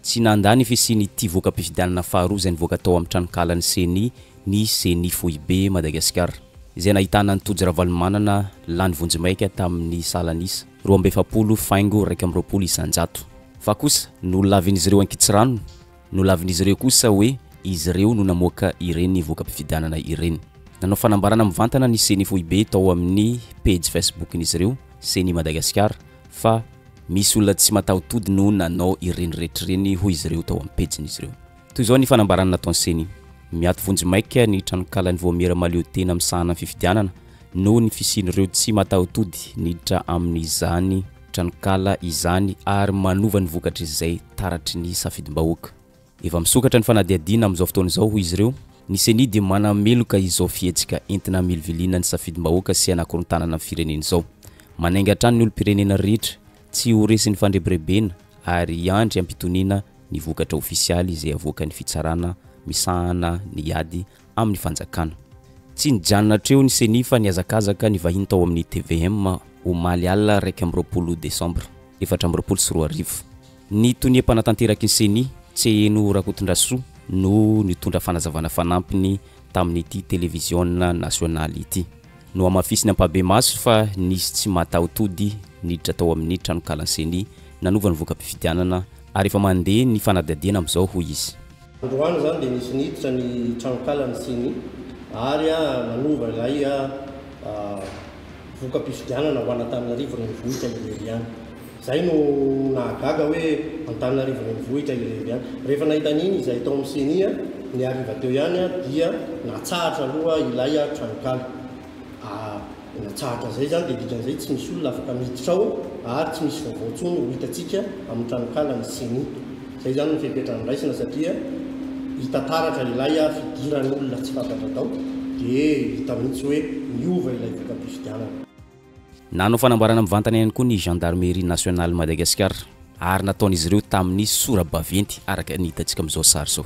tsy nandany fisiny ty voka-pifidianana faharoa zay nivoaka tao amin'ny tranonkalany seni ny seni Foibe Madagasikara izay nahitana nitody ravalomanana lany vonjimaika tamin'ny salanisa 27 isanjato fa kosa no lavin'izy ireo ankitsirano no lavin'izy ireo kosa hoe izy ireo no namoaka ireny voka-pifidianana ireny nanao fanambarana mivantana ny seni Foibe tao amin'ny page Facebook n'izy ireo seni Madagasikara fa misy olona tsy mataotody no nanao ireny rehetrareny hoy izy ireo tao amin'ny page-n'izy ireo toy izao ny fanambarana nataony seni miato vonjimaika ny tranonkalany voamera maleo tena am'sahana fifidianana no ny fisin'ireo tsy mataotody niditra amin'izany tranonkala izany ary manova ny vokatra izay taratry ny safidim-bahoaka efa misokatra ny fanadiadiana amin'izao fotoana izao hoy izy ireo ny seni dia manameloka izao fihetsika entina milvilina ny safidim-bahoaka sy anakorotanana amin'ny firenena izao manaingatra ny olom-pirenena rehetra tsy ho resin'ny fandrebirebena ary iandry ampitoniana ny vokatra ofisialy izay avoaka ny fitsarana misahana ny ady amin'ny fanjakana tsy nijanona treo ny seni fa niazakazaka ny vahiny tao amin'ny TVM omaly alina 1 Desambra 2024 ny tonia-panatanteraky ny seni Tseno Rakotondrasoa no nitondra fanazavana fanampiny tamin'ity televiziona nasionaly ity no amafisiny ampabe maso fa nisy tsy mataotody niditra tao amin'ny tranonkalany seni nanova ny voka-pifidianana ary efa mandeha ny fanadadiana amin'izao hoy izy androany zany dia nisy niditra ny tranonkalany seni ary nanova ilay voka-pifidianana ho Antananarivo renivohitra ileriany zay no nahagaga hoe Antananarivo renivohitra ileriany rehefa nahitan'iny izay tao amin'ny seni ny ariva teo ihany dia natsahatra aloha ilay tranonkala natsahatra zay zany dia dikany tsy misy olona afaka miditra ao ary tsy misy vaovaotsony ho hitatsika amin'ny tranonkalany seni zay zany ny fipetrany raisina satria hitataratra ilay fidiran'olona tsy fantatra tao dia hita mihitsy hoe miova ilay voka-pifidianana nanao fanambarana mivantana ihany koa ny gendarmerie nationale Madagasikara ary nataon'izy ireo tamin'ny sora-baventy araka ny hitantsika amin'izao sary zao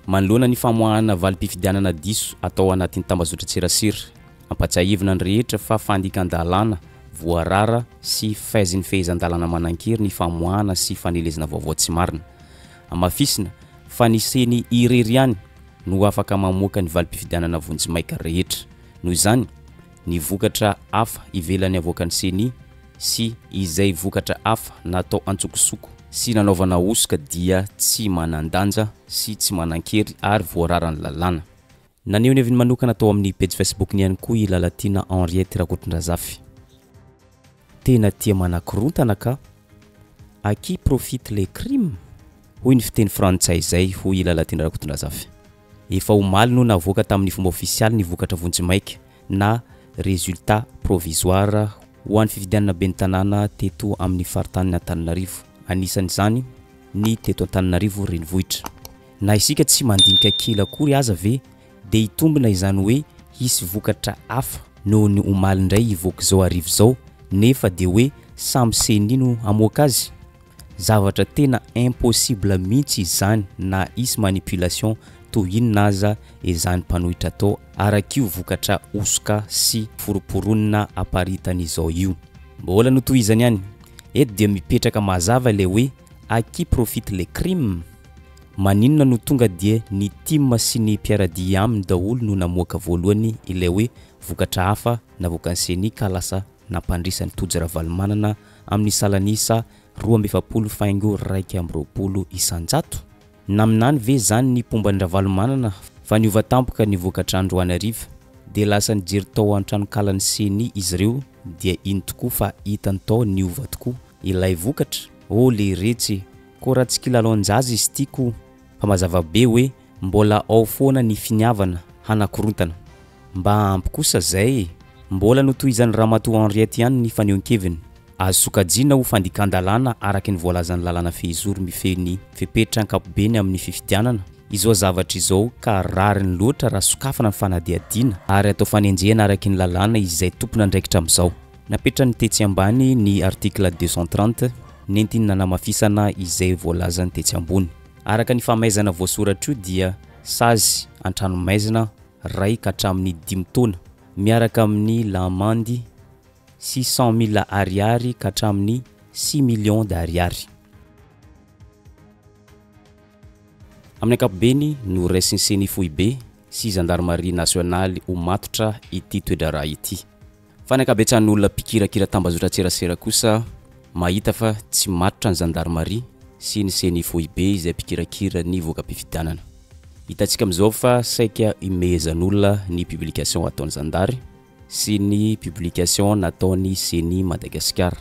manoloana ny famoahana valim-pifidianana diso atao anatin'ny tambazotra-tserasera ampatsiahivina ny rehetra fa fandikan-dalàna voarara sy faiziny fehezan-dalàna manan-kery ny famoahana sy fanelezana vaovao tsy marina amafisina fa ny seni irery ihany no afaka mamoaka ny valim-pifidianana vonjimaika rehetra noho izany ny vokatra hafa ivelany avoakany seni sy izay vokatra hafa natao antsokosoko sy nanaovana osoka dia tsy manandanja sy tsy manan-kery ary voarara ny lalàna naneho ny aviny manokana tao amin'ny page Facebook ny ihany koa ilalatiana Henriette Rakotondrazafy tena tia manakorontana ka à qui profite les crimes hoy ny fiteny frantsay izay hoy ilalatiana Rakotondrazafy efa omaly no navoaka tamin'ny fomba ofisialy ny vokatra vonjimaika na résultat provisoire ho an'ny fifidianana ben'ny tanàna teto amin'ny faritany Antananarivo anisan'izany ny teto Antananarivo renivohitra na isika tsy mandinika kely akory aza ve dia hitombina izany hoe hisy vokatra hafa noho ny omaly indray hivoaka izao arivo izao nefa dia hoe samy seni no amoaka azy zavatra tena impossible mihitsy izany na isy manipulation toy inona aza izany mpanohitra tao arak'io vokatra osoka sy foroporonina aparitan'izao io mbola no tohizany ihany eto dia mipetraka mazava ilay hoe à qui profite les crimes maninona no tonga dia ny tim sy ny mpiaradia aminy daholo no namoaka voalohany ilay hoe vokatra hafa navoakany seni ka lasa nampandrisany tojo ravalomanana amin'ny salanisa 27 isanjato naminany ve zany ny pomba ny ravalomanana fa niova tampoka ny vokatra androany ariva dia lasa nijery tao an-tranonkalany seni izy ireo dia iny tokoa fa hitany tao niova tokoa ilay vokatra le retsy ko raha tsy kilalonjazy izy tiako fa mazava be hoe mbola ao foana ny finiavana hanakorontana mba ampy kosa zay mbola no tohizany ramatoa Henriette ihany ny fanehoan-keviny azo sokajiana ho fandikan-dalàna araka ny voalazan'ny lalàna fehizoro mifeny fepetra ankapobeny amin'ny fifidianana izao zavatra izao ka rariny loatra raha sokafana ny fanadiadiana ary atao fanenjehana araka ny lalàna izay tompona ndraikitra amin'izao napetra ny tetsy ambany ny article 230 nentinina namafisana izay voalazany tetsy ambony araka ny famaizana voasoratra io dia sazy antranomaizina ray ka hatramin'ny 5 taona miaraka amin'ny lamandy 600 000 ariary ka hatramin'ny 6 millions d'ariary amin'ny ankapobeny no raisin'ny seni foibe sy gendarmerie nationaly ho matotra ity toedra raha ity fa ny ankabetsan'olona mpikirakira tambazotra tserasera kosa mahita fa tsy matotra ny gendarmerie sy ny seni foibe izay mpikirakira ny voaka-pifidianana. Hitantsika amin'izao fa saika imehezan'olona ny publication ataony zandary sy ny publication nataony seni Madagasikara.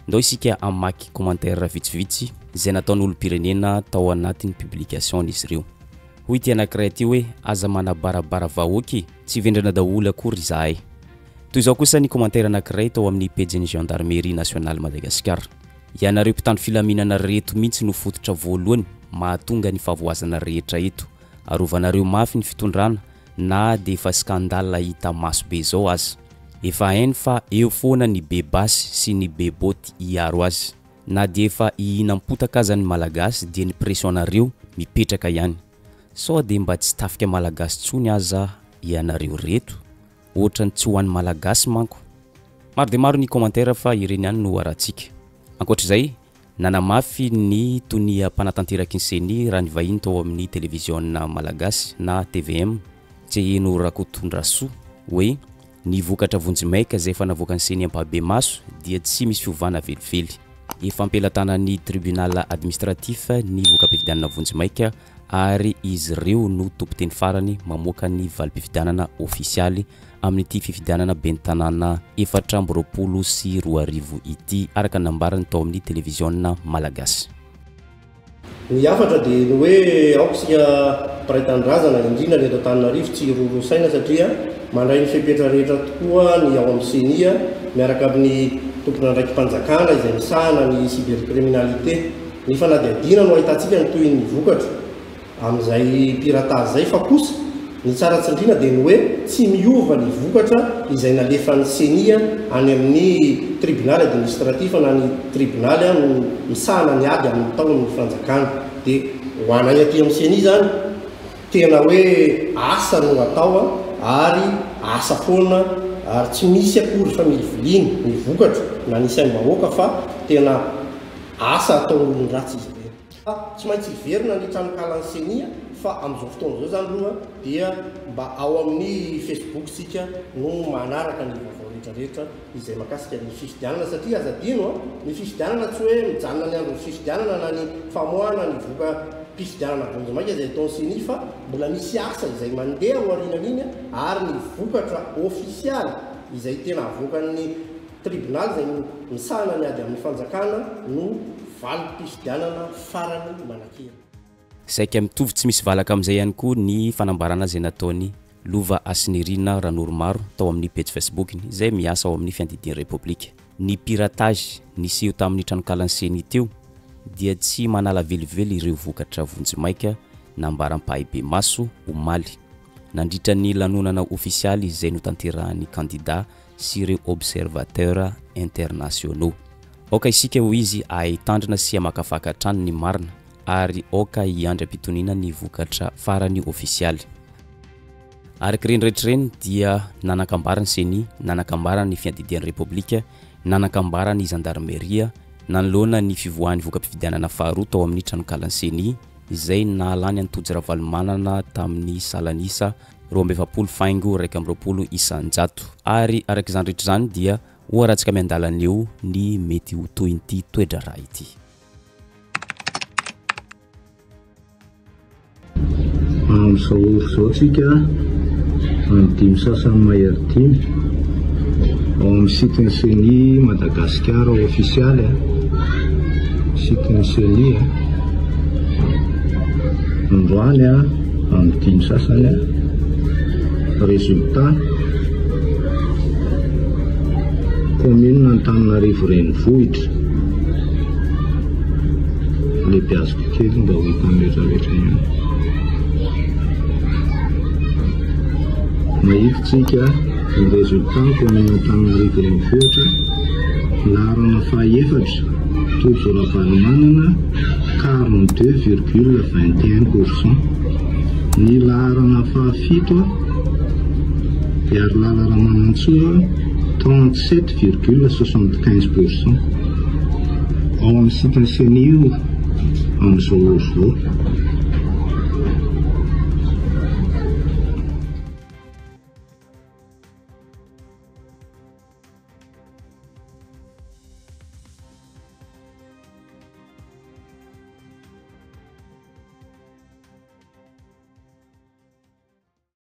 Ndao isika amaky commentaire vitsivitsy izay nataon'olom-pirenena tao anatin'ny publication izy ireo. Hoy ity anankiray ity hoe aza manabarabara vahoaky tsy vendrana daholo akory izahay. Toy izao kosa ny commentaire anankiray tao amin'ny pejin'ny gendarmerie nationale Madagasikara. Ianareo mpitandro filaminana reto mihitsy no fototra voalohany mahatonga ny favoazana rehetra eto. Arovanareo mafy ny fitondrana na dia efa skandala hita maso be zao aza. Efa hainy fa eo foana ny be basy sy ny be boty hiaro azy. Na dia efa hihinam-potaka aza ny malagasy dia ny pressionareo mipetraka ihany. Sao dia mba tsy tafika malagasy tsony aza ianareo reto. Ohatrany tsy ho an'ny malagasy manko. Maro dia maro ny commentaire fa ireny ihany no aratsika. Ankoatr'izay, nanamafy ny tonia mpanatanteraky ny seni raha ny vahiny tao amin'ny televisionna malagasy na TVM tsy eno Rakotondrasoa hoe ny vokatra Vonjimaika izay efa navoaka ny seni ampabe maso dia tsy misy fiovana velively. Efa ampelantanan'ny tribunal administratif ny voaka-pifidianana Vonjimaika ary izy ireo no tompoteny farany mamoaka ny valim-pifidianana ofisialy amin'ity fifidianana ben'ny tanàna 420 ity araka nambarany tao amin'ny televisionna malagasy. Ny afatra dia ny hoe aokosika praitandrazana indrindra ny eto Antananarivo tsy rorosaina satria mandray ny fepetra rehetra tokoa ny ao amin'ny senia miaraka amin'ny tompona ndraiky mpanjakana izay misahana ny cybercriminalité. Ny fanadiadina no ahitantsika ny toy ny vokatra amin'izay piratage zay fa kosa ny tsara tsindrina dia ny hoe tsy miova ny vokatra izay nalefan'ny senia any amin'ny tribunal administratif na ny tribunal misahana ny ady amin'ny taon'ny fanjakana. Dia ho anay aty amin'ny senia zany tena hoe asa no atao ary asa foana ary tsy misy akory fa milivoliny ny vokatra na nisy any vahoaka fa tena asa ataon'olony ratsy izy ireny. Tsy maintsy hiverina ny tranokalan'ny senia fa amin'izao fotoana izao zany roa dia mba ao amin'ny Facebook sika no manaraka ny vaovao rehetrarehetra izay makasika ny fifidianana satria azadino ny fifidianana tsy hoe mijanona ny andro ny fifidianana na ny famoahana ny voka mpifidianana Vonjimaika izay ataony senia fa mbola misy asa izay mandeha ho arinan'iny ary ny vokatra ofisialy izay tena avoakan'ny tribunal izay misahana ny ady amin'ny fanjakana no valim-pifidianana farany manakely. Saika mitovy tsy misy valaka amin'izay ihany koa ny fanambarana izay nataony Lova Asnirina Ranoromaro tao amin'ny page Facebook izay miasa ao amin'ny fiandidin'ny Repoblika. Ny piratage nisy eo tamin'ny tranokalan'ny senia teo dia tsy manala velively ireo vokatra Vonjimaika nambaram-pahay be maso omaly. Nandritra ny lanonana ofisialy izay notanterahan'ny candidat sy ireo observateurs internationaux. Oka isika ho izy ahitandrina sy amakafaka hatrany ny marina ary oka hiandra-pitoniana ny vokatra farany ofisialy. Araka ireny rehetrareny dia nanakambara ny senia, nanakambara ny fiandidian'ny Repoblika, nanakambara ny gendarmeria, nanoloana ny fivoahan'ny voka-pifidianana faharoa tao amin'ny tranokalan'ny senia izay nalany antody ravalomanana tamin'ny salanisa 20 faingo 120 isanjato ary araka izany rehetra izany dia hoaratsika miandalana eo ny mety ho toy ity toedra raha ity. Amin'izao tsika amin'ny sasany mahery ao amin'ny site-ny senia Madagasikara ofisialy site-ny senia androany amin'ny 10 sasany résultat commune Antananarivo renivohitra le piazoko kely mba ho hitan'ny rehetrarehetra ihany. Mahititsika ny résultat commune Antananarivo renivohitra laharana fahaefatra tojo ravalomanana 42,21%. Ny laharana fahafito iary lalaramanantsoa 37,75%. Ao amin'ny site-ny senia amin'izao